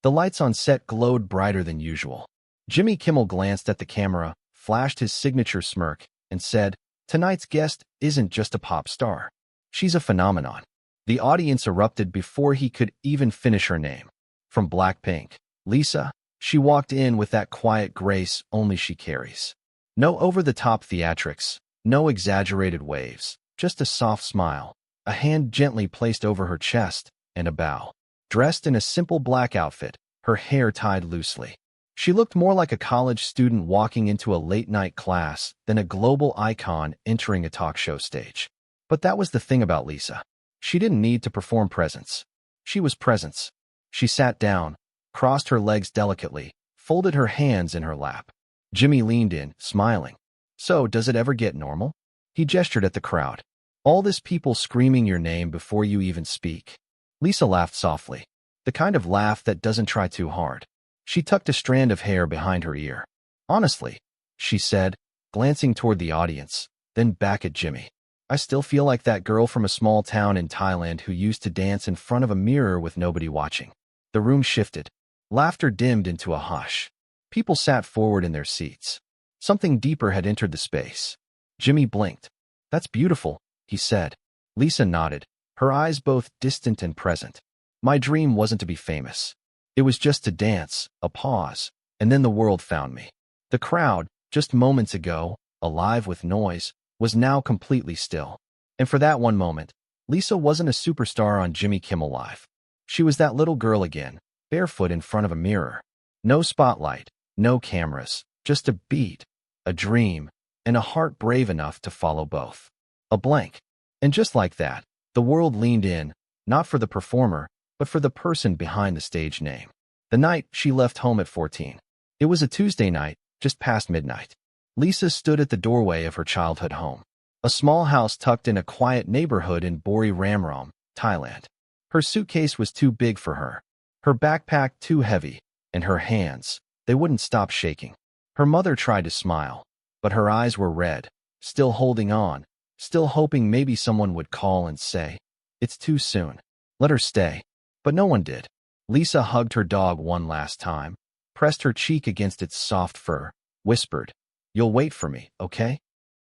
The lights on set glowed brighter than usual. Jimmy Kimmel glanced at the camera, flashed his signature smirk, and said, "Tonight's guest isn't just a pop star. She's a phenomenon." The audience erupted before he could even finish her name. From BLACKPINK, Lisa, she walked in with that quiet grace only she carries. No over-the-top theatrics, no exaggerated waves, just a soft smile, a hand gently placed over her chest, and a bow. Dressed in a simple black outfit, her hair tied loosely. She looked more like a college student walking into a late-night class than a global icon entering a talk show stage. But that was the thing about Lisa. She didn't need to perform presence. She was presence. She sat down, crossed her legs delicately, folded her hands in her lap. Jimmy leaned in, smiling. "So, does it ever get normal?" He gestured at the crowd. "All this people screaming your name before you even speak." Lisa laughed softly, the kind of laugh that doesn't try too hard. She tucked a strand of hair behind her ear. "Honestly," she said, glancing toward the audience, then back at Jimmy, "I still feel like that girl from a small town in Thailand who used to dance in front of a mirror with nobody watching." The room shifted. Laughter dimmed into a hush. People sat forward in their seats. Something deeper had entered the space. Jimmy blinked. "That's beautiful," he said. Lisa nodded, her eyes both distant and present. "My dream wasn't to be famous. It was just to dance, a pause, and then the world found me." The crowd, just moments ago, alive with noise, was now completely still. And for that one moment, Lisa wasn't a superstar on Jimmy Kimmel Live. She was that little girl again, barefoot in front of a mirror. No spotlight, no cameras, just a beat, a dream, and a heart brave enough to follow both. A blank. And just like that, the world leaned in, not for the performer, but for the person behind the stage name. The night she left home at 14. It was a Tuesday night, just past midnight. Lisa stood at the doorway of her childhood home, a small house tucked in a quiet neighborhood in Buriram, Thailand. Her suitcase was too big for her, her backpack too heavy, and her hands, they wouldn't stop shaking. Her mother tried to smile, but her eyes were red, still holding on, still hoping maybe someone would call and say, "It's too soon. Let her stay." But no one did. Lisa hugged her dog one last time, pressed her cheek against its soft fur, whispered, "You'll wait for me, okay?"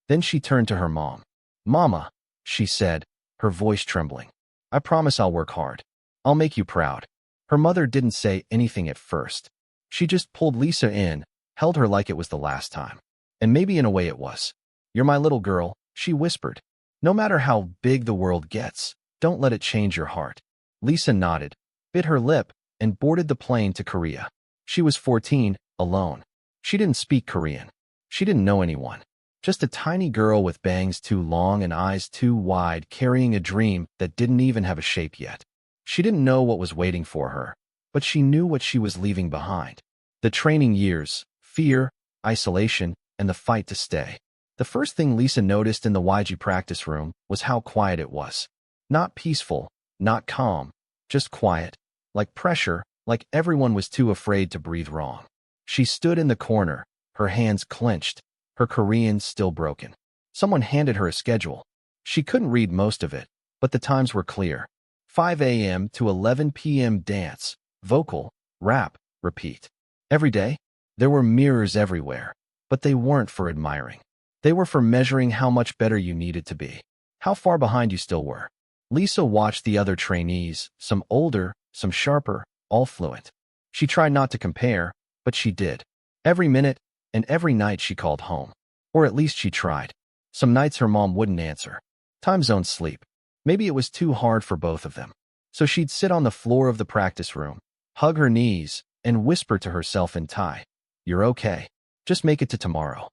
Then she turned to her mom. "Mama," she said, her voice trembling, "I promise I'll work hard. I'll make you proud." Her mother didn't say anything at first. She just pulled Lisa in, held her like it was the last time. And maybe in a way it was. "You're my little girl," she whispered. "No matter how big the world gets, don't let it change your heart." Lisa nodded, bit her lip, and boarded the plane to Korea. She was 14, alone. She didn't speak Korean. She didn't know anyone. Just a tiny girl with bangs too long and eyes too wide, carrying a dream that didn't even have a shape yet. She didn't know what was waiting for her, but she knew what she was leaving behind. The training years, fear, isolation, and the fight to stay. The first thing Lisa noticed in the YG practice room was how quiet it was. Not peaceful, not calm, just quiet, like pressure, like everyone was too afraid to breathe wrong. She stood in the corner, her hands clenched, her Korean still broken. Someone handed her a schedule. She couldn't read most of it, but the times were clear. 5 a.m. to 11 p.m. dance, vocal, rap, repeat. Every day, there were mirrors everywhere, but they weren't for admiring. They were for measuring how much better you needed to be, how far behind you still were. Lisa watched the other trainees, some older, some sharper, all fluent. She tried not to compare, but she did. Every minute and every night she called home. Or at least she tried. Some nights her mom wouldn't answer. Time zone sleep. Maybe it was too hard for both of them. So she'd sit on the floor of the practice room, hug her knees, and whisper to herself in Thai, "You're okay. Just make it to tomorrow."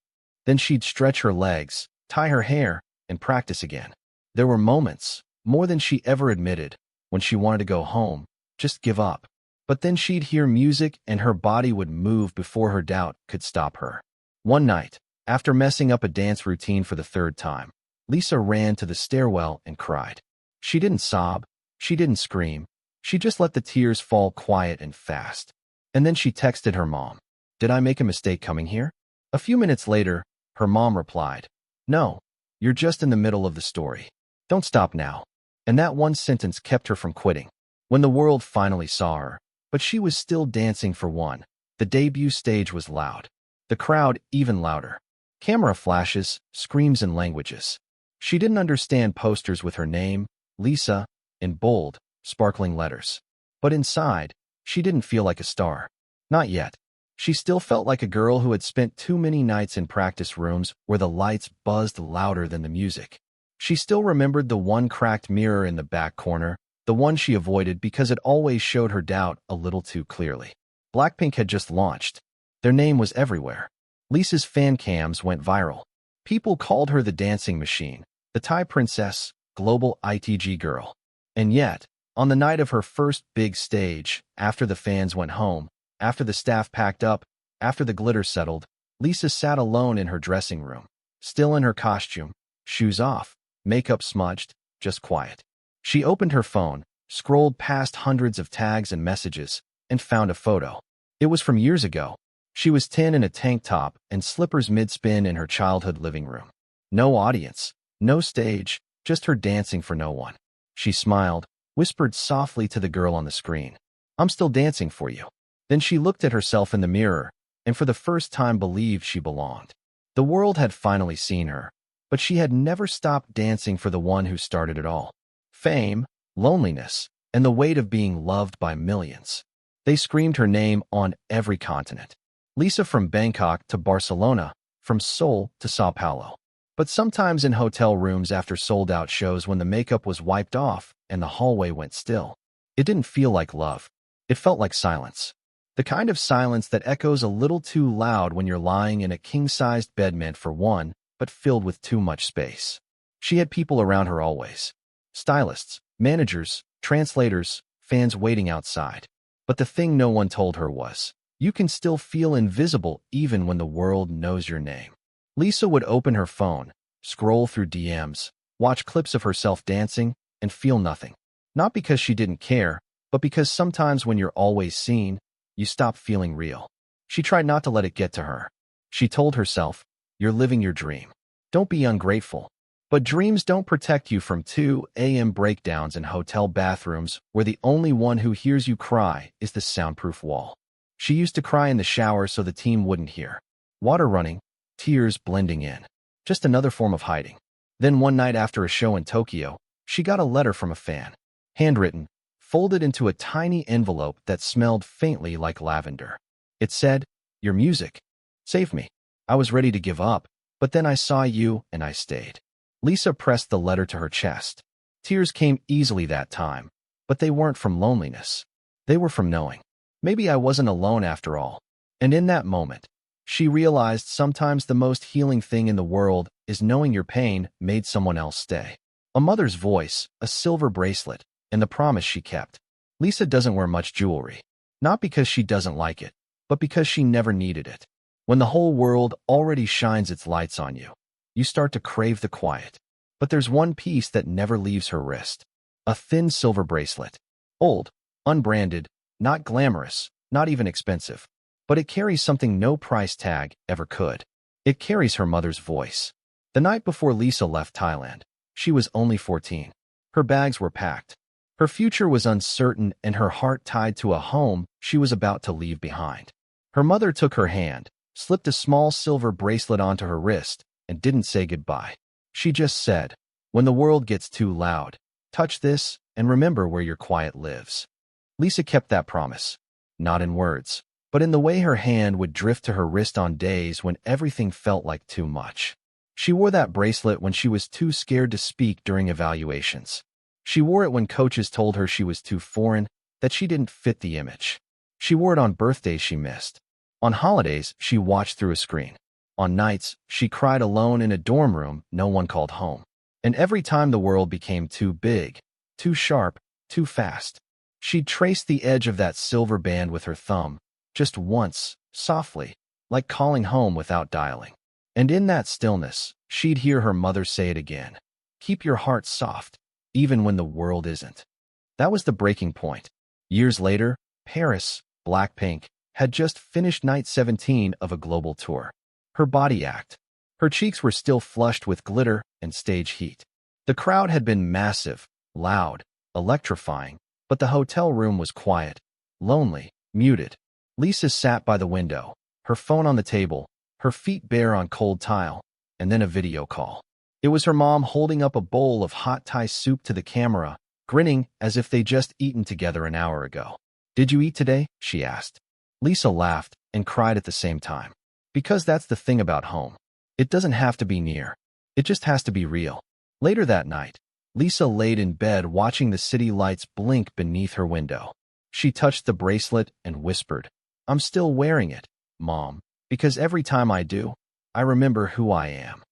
Then she'd stretch her legs, tie her hair, and practice again. There were moments, more than she ever admitted, when she wanted to go home, just give up. But then she'd hear music and her body would move before her doubt could stop her. One night, after messing up a dance routine for the third time, Lisa ran to the stairwell and cried. She didn't sob, she didn't scream, she just let the tears fall quiet and fast. And then she texted her mom, "Did I make a mistake coming here?" A few minutes later, her mom replied, "No, you're just in the middle of the story. Don't stop now." And that one sentence kept her from quitting. When the world finally saw her, But she was still dancing for one. The debut stage was loud. The crowd even louder. Camera flashes, screams and languages. She didn't understand posters with her name, Lisa, in bold, sparkling letters. But inside, she didn't feel like a star. Not yet. She still felt like a girl who had spent too many nights in practice rooms where the lights buzzed louder than the music. She still remembered the one cracked mirror in the back corner, the one she avoided because it always showed her doubt a little too clearly. BLACKPINK had just launched. Their name was everywhere. Lisa's fan cams went viral. People called her the dancing machine, the Thai princess, global ITG girl. And yet, on the night of her first big stage, after the fans went home, after the staff packed up, after the glitter settled, Lisa sat alone in her dressing room, still in her costume, shoes off, makeup smudged, just quiet. She opened her phone, scrolled past hundreds of tags and messages, and found a photo. It was from years ago. She was 10 in a tank top and slippers mid-spin in her childhood living room. No audience, no stage, just her dancing for no one. She smiled, whispered softly to the girl on the screen, "I'm still dancing for you." Then she looked at herself in the mirror, and for the first time believed she belonged. The world had finally seen her, but she had never stopped dancing for the one who started it all. Fame, loneliness, and the weight of being loved by millions. They screamed her name on every continent. Lisa from Bangkok to Barcelona, from Seoul to Sao Paulo. But sometimes in hotel rooms after sold-out shows when the makeup was wiped off and the hallway went still, it didn't feel like love. It felt like silence. The kind of silence that echoes a little too loud when you're lying in a king-sized bed meant for one, but filled with too much space. She had people around her always. Stylists, managers, translators, fans waiting outside. But the thing no one told her was, you can still feel invisible even when the world knows your name. Lisa would open her phone, scroll through DMs, watch clips of herself dancing, and feel nothing. Not because she didn't care, but because sometimes when you're always seen, you stop feeling real. She tried not to let it get to her. She told herself, "You're living your dream. Don't be ungrateful." But dreams don't protect you from 2 a.m. breakdowns in hotel bathrooms where the only one who hears you cry is the soundproof wall. She used to cry in the shower so the team wouldn't hear. Water running, tears blending in. Just another form of hiding. Then one night after a show in Tokyo, she got a letter from a fan. Handwritten, folded into a tiny envelope that smelled faintly like lavender. It said, "Your music saved me. I was ready to give up, but then I saw you and I stayed." Lisa pressed the letter to her chest. Tears came easily that time, but they weren't from loneliness. They were from knowing, maybe I wasn't alone after all. And in that moment, she realized sometimes the most healing thing in the world is knowing your pain made someone else stay. A mother's voice, a silver bracelet, and the promise she kept. Lisa doesn't wear much jewelry, not because she doesn't like it, but because she never needed it. When the whole world already shines its lights on you, you start to crave the quiet. But there's one piece that never leaves her wrist. A thin silver bracelet. Old, unbranded, not glamorous, not even expensive. But it carries something no price tag ever could. It carries her mother's voice. The night before Lisa left Thailand, she was only 14. Her bags were packed. Her future was uncertain and her heart tied to a home she was about to leave behind. Her mother took her hand, slipped a small silver bracelet onto her wrist, and didn't say goodbye. She just said, "When the world gets too loud, touch this and remember where your quiet lives." Lisa kept that promise, not in words, but in the way her hand would drift to her wrist on days when everything felt like too much. She wore that bracelet when she was too scared to speak during evaluations. She wore it when coaches told her she was too foreign, that she didn't fit the image. She wore it on birthdays she missed. On holidays, she watched through a screen. On nights, she cried alone in a dorm room no one called home. And every time the world became too big, too sharp, too fast, she'd trace the edge of that silver band with her thumb, just once, softly, like calling home without dialing. And in that stillness, she'd hear her mother say it again. "Keep your heart soft, even when the world isn't." That was the breaking point. Years later, Paris, BLACKPINK, had just finished night 17 of a global tour. Her body act. Her cheeks were still flushed with glitter and stage heat. The crowd had been massive, loud, electrifying, but the hotel room was quiet, lonely, muted. Lisa sat by the window, her phone on the table, her feet bare on cold tile, and then a video call. It was her mom holding up a bowl of hot Thai soup to the camera, grinning as if they'd just eaten together an hour ago. "Did you eat today?" she asked. Lisa laughed and cried at the same time. Because that's the thing about home. It doesn't have to be near. It just has to be real. Later that night, Lisa laid in bed watching the city lights blink beneath her window. She touched the bracelet and whispered, "I'm still wearing it, Mom, because every time I do, I remember who I am."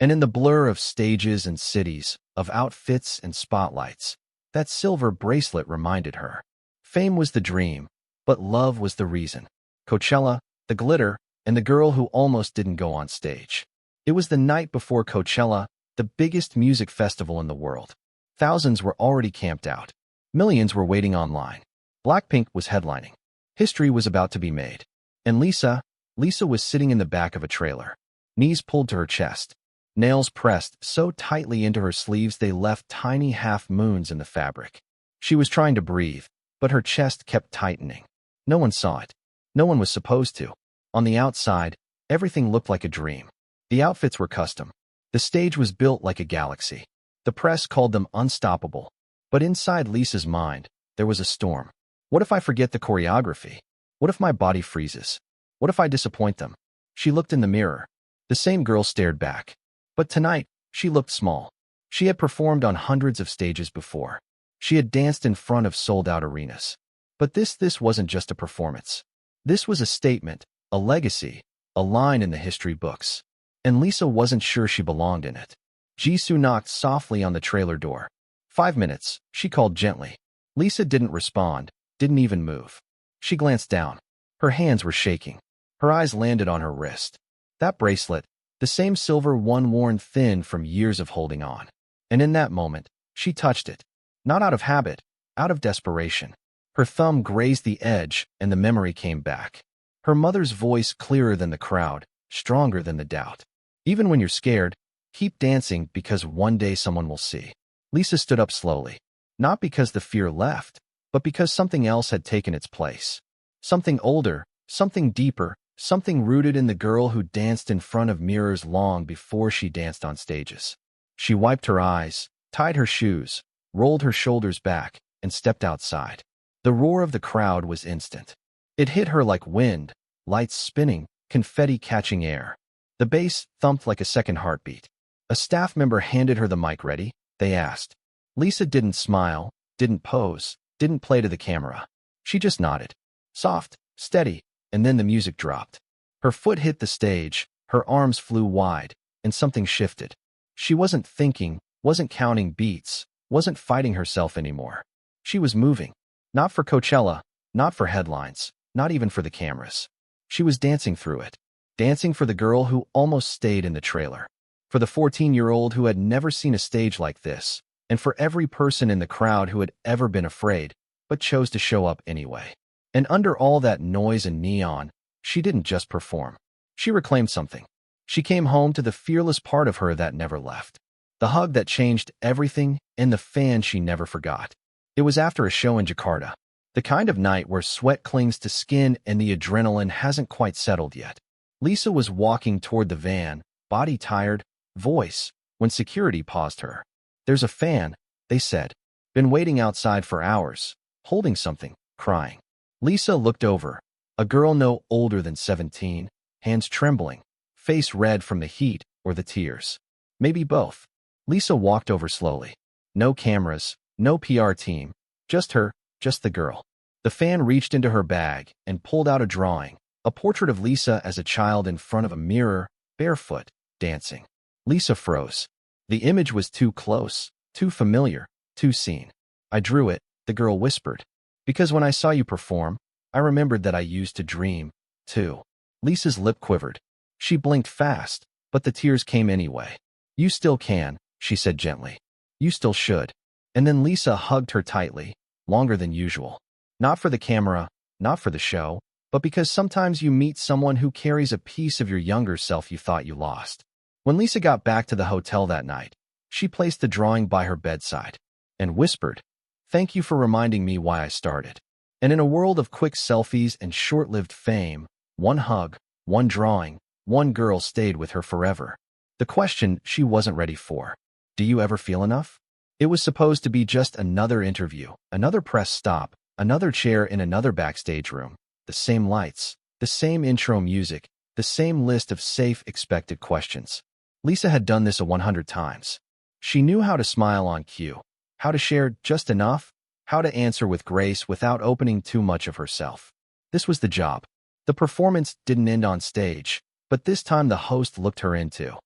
And in the blur of stages and cities, of outfits and spotlights, that silver bracelet reminded her. Fame was the dream, but love was the reason. Coachella, the glitter, and the girl who almost didn't go on stage. It was the night before Coachella, the biggest music festival in the world. Thousands were already camped out. Millions were waiting online. BLACKPINK was headlining. History was about to be made. And Lisa was sitting in the back of a trailer. Knees pulled to her chest. Nails pressed so tightly into her sleeves they left tiny half-moons in the fabric. She was trying to breathe, but her chest kept tightening. No one saw it. No one was supposed to. On the outside, everything looked like a dream. The outfits were custom. The stage was built like a galaxy. The press called them unstoppable. But inside Lisa's mind, there was a storm. What if I forget the choreography? What if my body freezes? What if I disappoint them? She looked in the mirror. The same girl stared back. But tonight, she looked small. She had performed on hundreds of stages before. She had danced in front of sold-out arenas. But this wasn't just a performance. This was a statement, a legacy, a line in the history books. And Lisa wasn't sure she belonged in it. Jisoo knocked softly on the trailer door. 5 minutes, she called gently. Lisa didn't respond, didn't even move. She glanced down. Her hands were shaking. Her eyes landed on her wrist. That bracelet, the same silver one worn thin from years of holding on. And in that moment, she touched it. Not out of habit, out of desperation. Her thumb grazed the edge, and the memory came back. Her mother's voice clearer than the crowd, stronger than the doubt. Even when you're scared, keep dancing because one day someone will see. Lisa stood up slowly. Not because the fear left, but because something else had taken its place. Something older, something deeper, something rooted in the girl who danced in front of mirrors long before she danced on stages. She wiped her eyes, tied her shoes, rolled her shoulders back, and stepped outside. The roar of the crowd was instant. It hit her like wind, lights spinning, confetti catching air. The bass thumped like a second heartbeat. A staff member handed her the mic. "Ready?" they asked. Lisa didn't smile, didn't pose, didn't play to the camera. She just nodded. Soft, steady, and then the music dropped. Her foot hit the stage, her arms flew wide, and something shifted. She wasn't thinking, wasn't counting beats, wasn't fighting herself anymore. She was moving. Not for Coachella, not for headlines, not even for the cameras. She was dancing through it. Dancing for the girl who almost stayed in the trailer. For the 14-year-old who had never seen a stage like this, and for every person in the crowd who had ever been afraid, but chose to show up anyway. And under all that noise and neon, she didn't just perform. She reclaimed something. She came home to the fearless part of her that never left. The hug that changed everything, and the fan she never forgot. It was after a show in Jakarta. The kind of night where sweat clings to skin and the adrenaline hasn't quite settled yet. Lisa was walking toward the van, body tired, voice, when security paused her. "There's a fan," they said. "Been waiting outside for hours, holding something, crying." Lisa looked over. A girl no older than 17, hands trembling, face red from the heat or the tears. Maybe both. Lisa walked over slowly. No cameras, no PR team, just her, just the girl. The fan reached into her bag and pulled out a drawing, a portrait of Lisa as a child in front of a mirror, barefoot, dancing. Lisa froze. The image was too close, too familiar, too seen. "I drew it," the girl whispered. "Because when I saw you perform, I remembered that I used to dream, too." Lisa's lip quivered. She blinked fast, but the tears came anyway. "You still can," she said gently. "You still should." And then Lisa hugged her tightly, longer than usual. Not for the camera, not for the show, but because sometimes you meet someone who carries a piece of your younger self you thought you lost. When Lisa got back to the hotel that night, she placed the drawing by her bedside and whispered, "Thank you for reminding me why I started." And in a world of quick selfies and short-lived fame, one hug, one drawing, one girl stayed with her forever. The question she wasn't ready for. Do you ever feel enough? It was supposed to be just another interview, another press stop, another chair in another backstage room, the same lights, the same intro music, the same list of safe, expected questions. Lisa had done this 100 times. She knew how to smile on cue, how to share just enough, how to answer with grace without opening too much of herself. This was the job. The performance didn't end on stage, but this time the host looked her into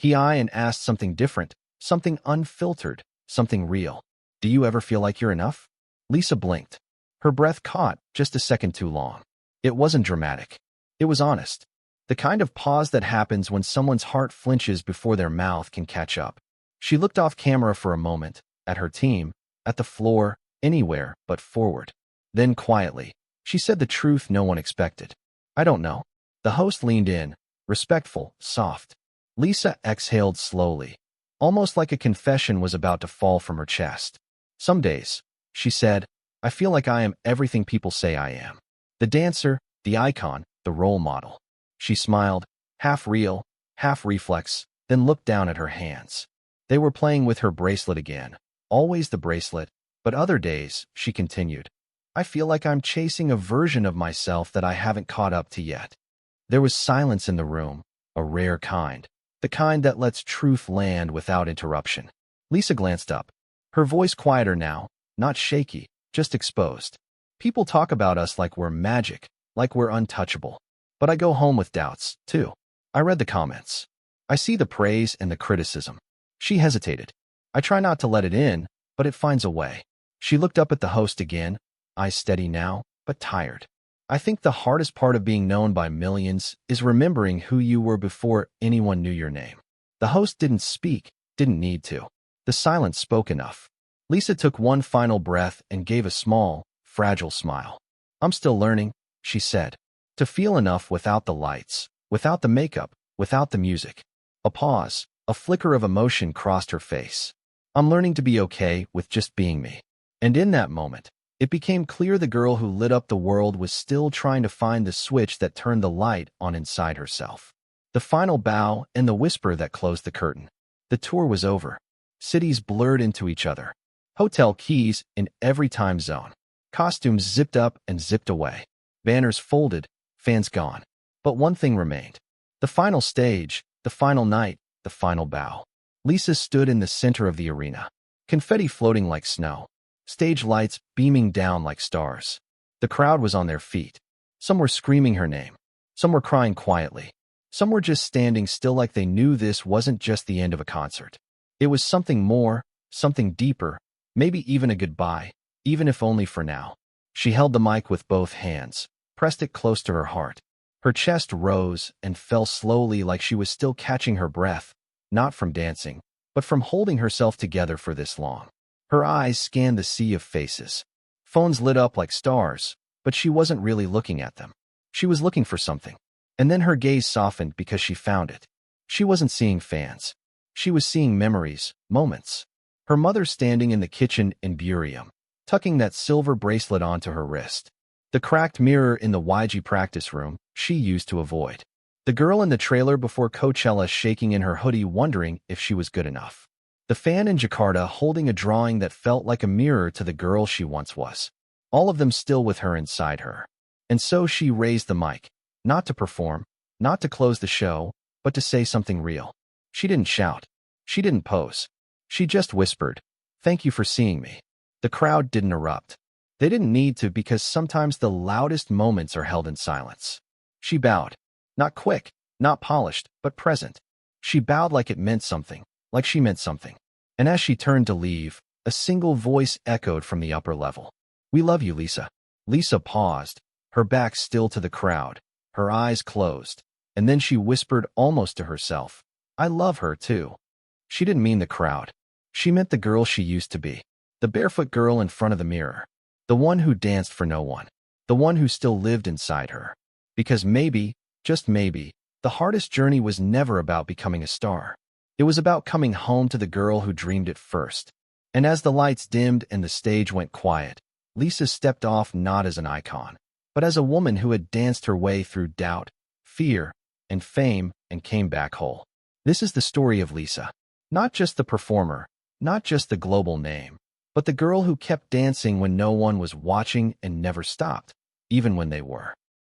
the eye and asked something different, something unfiltered, something real. Do you ever feel like you're enough? Lisa blinked. Her breath caught just a second too long. It wasn't dramatic. It was honest. The kind of pause that happens when someone's heart flinches before their mouth can catch up. She looked off camera for a moment, at her team, at the floor, anywhere but forward. Then quietly, she said the truth no one expected. I don't know. The host leaned in, respectful, soft. Lisa exhaled slowly, almost like a confession was about to fall from her chest. Some days, she said, I feel like I am everything people say I am. The dancer, the icon, the role model. She smiled, half real, half reflex, then looked down at her hands. They were playing with her bracelet again, always the bracelet, but other days, she continued. I feel like I'm chasing a version of myself that I haven't caught up to yet. There was silence in the room, a rare kind, the kind that lets truth land without interruption. Lisa glanced up, her voice quieter now, not shaky, just exposed. People talk about us like we're magic, like we're untouchable. But I go home with doubts, too. I read the comments. I see the praise and the criticism. She hesitated. I try not to let it in, but it finds a way. She looked up at the host again, eyes steady now, but tired. I think the hardest part of being known by millions is remembering who you were before anyone knew your name. The host didn't speak, didn't need to. The silence spoke enough. Lisa took one final breath and gave a small, fragile smile. I'm still learning, she said. To feel enough without the lights, without the makeup, without the music. A pause, a flicker of emotion crossed her face. I'm learning to be okay with just being me. And in that moment, it became clear the girl who lit up the world was still trying to find the switch that turned the light on inside herself. The final bow and the whisper that closed the curtain. The tour was over. Cities blurred into each other. Hotel keys in every time zone. Costumes zipped up and zipped away. Banners folded, fans gone. But one thing remained. The final stage, the final night, the final bow. Lisa stood in the center of the arena. Confetti floating like snow. Stage lights beaming down like stars. The crowd was on their feet. Some were screaming her name. Some were crying quietly. Some were just standing still like they knew this wasn't just the end of a concert. It was something more, something deeper, maybe even a goodbye, even if only for now. She held the mic with both hands, pressed it close to her heart. Her chest rose and fell slowly like she was still catching her breath, not from dancing, but from holding herself together for this long. Her eyes scanned the sea of faces. Phones lit up like stars, but she wasn't really looking at them. She was looking for something. And then her gaze softened because she found it. She wasn't seeing fans. She was seeing memories, moments. Her mother standing in the kitchen in Buriram, tucking that silver bracelet onto her wrist. The cracked mirror in the YG practice room she used to avoid. The girl in the trailer before Coachella shaking in her hoodie wondering if she was good enough. The fan in Jakarta holding a drawing that felt like a mirror to the girl she once was. All of them still with her inside her. And so she raised the mic, not to perform, not to close the show, but to say something real. She didn't shout. She didn't pose. She just whispered, "Thank you for seeing me." The crowd didn't erupt. They didn't need to because sometimes the loudest moments are held in silence. She bowed. Not quick, not polished, but present. She bowed like it meant something, like she meant something. And as she turned to leave, a single voice echoed from the upper level. "We love you, Lisa." Lisa paused, her back still to the crowd, her eyes closed, and then she whispered almost to herself, "I love her too." She didn't mean the crowd. She meant the girl she used to be. The barefoot girl in front of the mirror. The one who danced for no one. The one who still lived inside her. Because maybe, just maybe, the hardest journey was never about becoming a star. It was about coming home to the girl who dreamed it first. And as the lights dimmed and the stage went quiet, Lisa stepped off not as an icon, but as a woman who had danced her way through doubt, fear, and fame and came back whole. This is the story of Lisa. Not just the performer, not just the global name, but the girl who kept dancing when no one was watching and never stopped, even when they were.